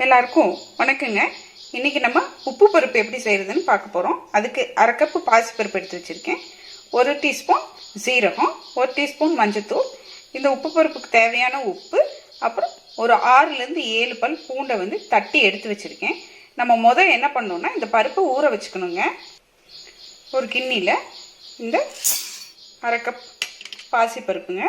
எல்லாருக்கும் வணக்கங்க. இன்னைக்கு நம்ம உப்பு பருப்பு எப்படி செய்யறதுன்னு பார்க்க போறோம். அதுக்கு அரை கப்பு பாசிப்பருப்பு எடுத்து வச்சிருக்கேன். 1 டீஸ்பூன் சீரகம், 1 டீஸ்பூன் மஞ்சத்தூள், இந்த உப்பு பருப்புக்கு தேவையான உப்பு, அப்புறம் ஒரு 6 ல இருந்து 7 பல் பூண்டை தட்டி எடுத்து வச்சிருக்கேன். நம்ம முதல்ல என்ன பண்ணோம்னா இந்த பருப்பை ஊற வச்சுக்கணுங்க. ஒரு கிண்ணில இந்த அரை கப் பாசிப்பருப்புங்க,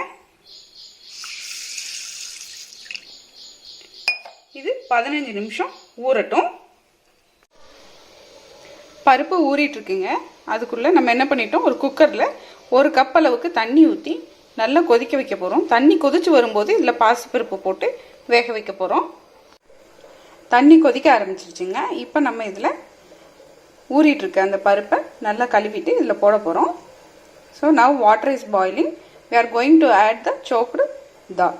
இது 15 நிமிஷம் ஊறட்டும். பருப்பு ஊறிட்டு இருக்குங்க. அதுக்குள்ள நம்ம என்ன பண்ணிட்டோம், ஒரு குக்கர்ல 1 கப் அளவுக்கு தண்ணி ஊற்றி நல்லா கொதிக்க வைக்க போறோம். தண்ணி கொதிச்சு வரும்போது இதில் பாசிப்பருப்பு போட்டு வேக வைக்க போறோம். தண்ணி கொதிக்க ஆரம்பிச்சிருச்சுங்க. இப்போ நம்ம இதில் ஊறிட்டு இருக்க அந்த பருப்பை நல்லா கழுவிட்டு இதில் போட போறோம். So now water is boiling. we are going to add the chopped dal.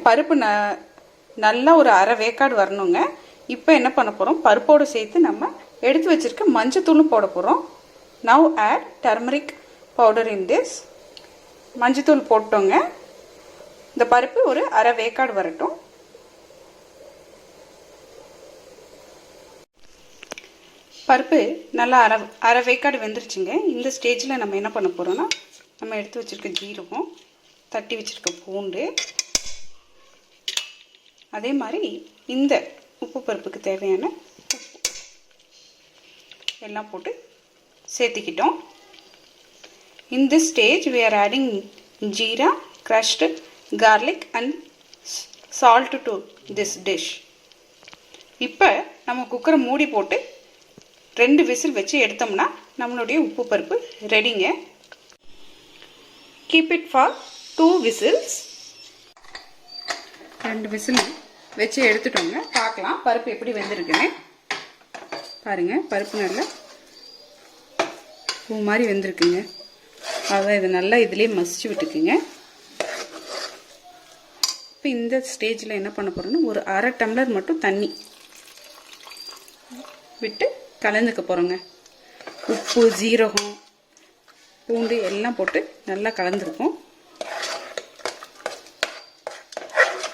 பருப்பு நல்லா ஒரு அரை வேக்காடு வரணுங்க. இப்போ என்ன பண்ண போகிறோம், பருப்போடு சேர்த்து நம்ம எடுத்து வச்சிருக்க மஞ்சத்தூளும் போட போகிறோம். Now add turmeric powder in this. மஞ்சத்தூள் போட்டோங்க. இந்த பருப்பு ஒரு அரை வேக்காடு வரட்டும். பருப்பு நல்லா அரை வேக்காடு வெந்துருச்சுங்க. இந்த ஸ்டேஜில் நம்ம என்ன பண்ண போகிறோம்னா, நம்ம எடுத்து வச்சிருக்க ஜீரகம், தட்டி வச்சிருக்க பூண்டு, அதே மாதிரி இந்த உப்பு பருப்புக்கு தேவையான எல்லாம் போட்டு சேர்த்துக்கிட்டோம். In this stage we are adding jeera, crushed garlic and salt to this dish. இப்போ நம்ம குக்கரை மூடி போட்டு 2 விசில் வச்சு எடுத்தோம்னா நம்மளுடைய உப்பு பருப்பு ரெடிங்க. Keep it for 2 whistles. 2 whistle வச்சு எடுத்துட்டோங்க. பார்க்கலாம் பருப்பு எப்படி வெந்திருக்குன்னு. பாருங்க, பருப்பு நல்லா பூ மாதிரி வெந்திருக்குங்க. அதான் இது நல்லா இதுலேயே மசிச்சு விட்டுக்குங்க. இப்போ இந்த ஸ்டேஜில் என்ன பண்ண போகிறோம்னா, ஒரு அரை டம்ளர் மட்டும் தண்ணி விட்டு கலந்துக்க போகிறோங்க. உப்பு, ஜீரகம், பூண்டு எல்லாம் போட்டு நல்லா கலந்துருக்கோம்.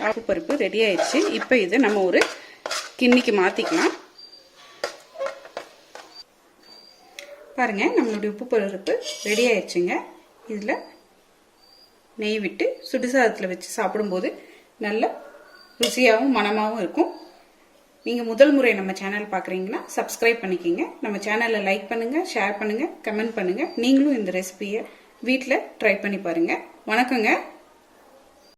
உப்பு பருப்பு ரெடி ஆயிடுச்சு. இப்போ இதை நம்ம ஒரு கிண்ணிக்கு மாற்றிக்கலாம். பாருங்க, நம்மளுடைய உப்பு பருப்பு ரெடி ஆயிடுச்சுங்க. இதில் நெய் விட்டு சுடுசாதத்தில் வச்சு சாப்பிடும்போது நல்ல ருசியாகவும் மணமாகவும் இருக்கும். நீங்கள் முதல் முறை நம்ம சேனல் பார்க்குறீங்கன்னா சப்ஸ்கிரைப் பண்ணிக்கிங்க. நம்ம சேனலை லைக் பண்ணுங்கள், ஷேர் பண்ணுங்கள், கமெண்ட் பண்ணுங்கள். நீங்களும் இந்த ரெசிபியை வீட்டில் ட்ரை பண்ணி பாருங்கள். வணக்கங்க.